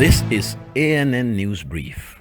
This is ANN News Brief.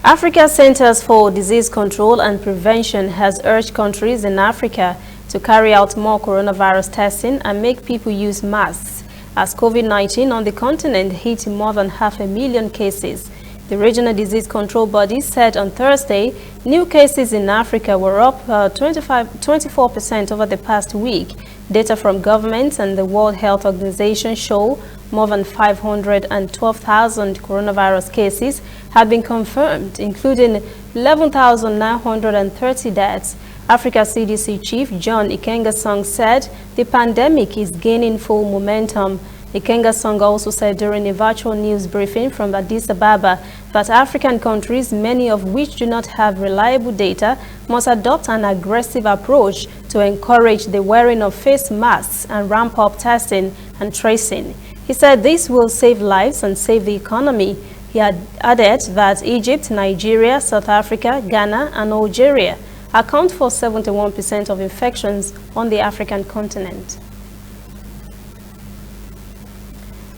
Africa Centers for Disease Control and Prevention has urged countries in Africa to carry out more coronavirus testing and make people use masks, as COVID-19 on the continent hit more than 500,000 cases. The regional disease control body said on Thursday new cases in Africa were up 24% over the past week. Data from governments and the World Health Organization show more than 512,000 coronavirus cases have been confirmed, including 11,930 deaths. Africa CDC Chief John Ikengasong said the pandemic is gaining full momentum. Ikengasong also said during a virtual news briefing from Addis Ababa that African countries, many of which do not have reliable data, must adopt an aggressive approach to encourage the wearing of face masks and ramp up testing and tracing. He said this will save lives and save the economy. He had added that Egypt, Nigeria, South Africa, Ghana, and Algeria account for 71% of infections on the African continent.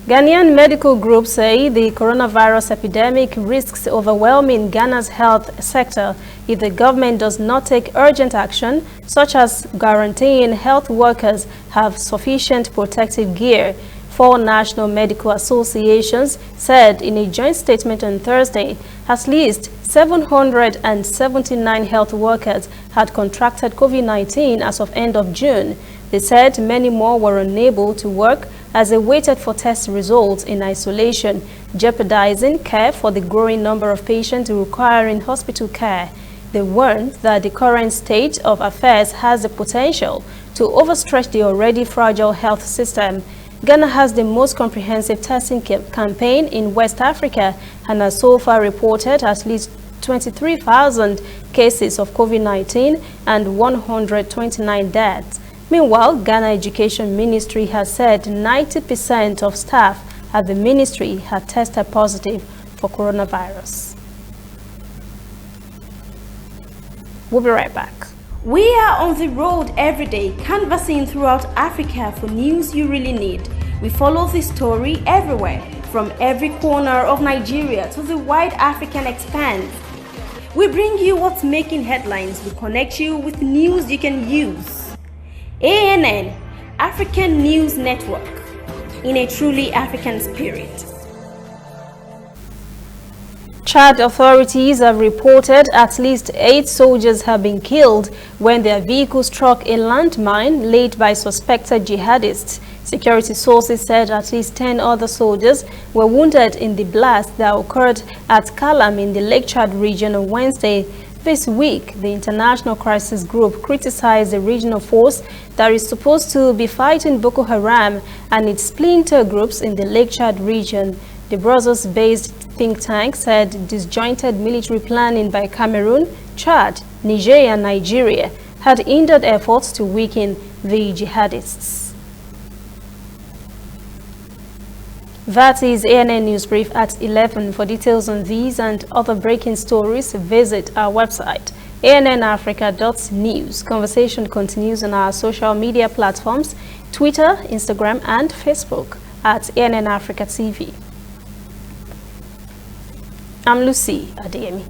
Ghanaian medical groups say the coronavirus epidemic risks overwhelming Ghana's health sector if the government does not take urgent action, such as guaranteeing health workers have sufficient protective gear. Four national medical associations said in a joint statement on Thursday at least 779 health workers had contracted COVID-19 as of end of June. They said many more were unable to work as they waited for test results in isolation, jeopardizing care for the growing number of patients requiring hospital care. They warned that the current state of affairs has the potential to overstretch the already fragile health system. Ghana has the most comprehensive testing campaign in West Africa and has so far reported at least 23,000 cases of COVID-19 and 129 deaths. Meanwhile, Ghana Education Ministry has said 90% of staff at the ministry have tested positive for coronavirus. We'll be right back. We are on the road every day, canvassing throughout Africa for news you really need. We follow this story everywhere, from every corner of Nigeria to the wide African expanse. We bring you what's making headlines. We connect you with news you can use. ANN, African News Network, in a truly African spirit. Chad authorities have reported at least 8 soldiers have been killed when their vehicle struck a landmine laid by suspected jihadists. Security sources said at least 10 other soldiers were wounded in the blast that occurred at Calamity in the Lake Chad region on Wednesday. This week, the International Crisis Group criticized the regional force that is supposed to be fighting Boko Haram and its splinter groups in the Lake Chad region. The Brussels-based think tank said disjointed military planning by Cameroon, Chad, Niger, and Nigeria had hindered efforts to weaken the jihadists. That is ANN News Brief at 11. For details on these and other breaking stories, visit our website, annafrica.news. Conversation continues on our social media platforms, Twitter, Instagram, and Facebook at ANN Africa TV. I'm Lucy Adeyemi.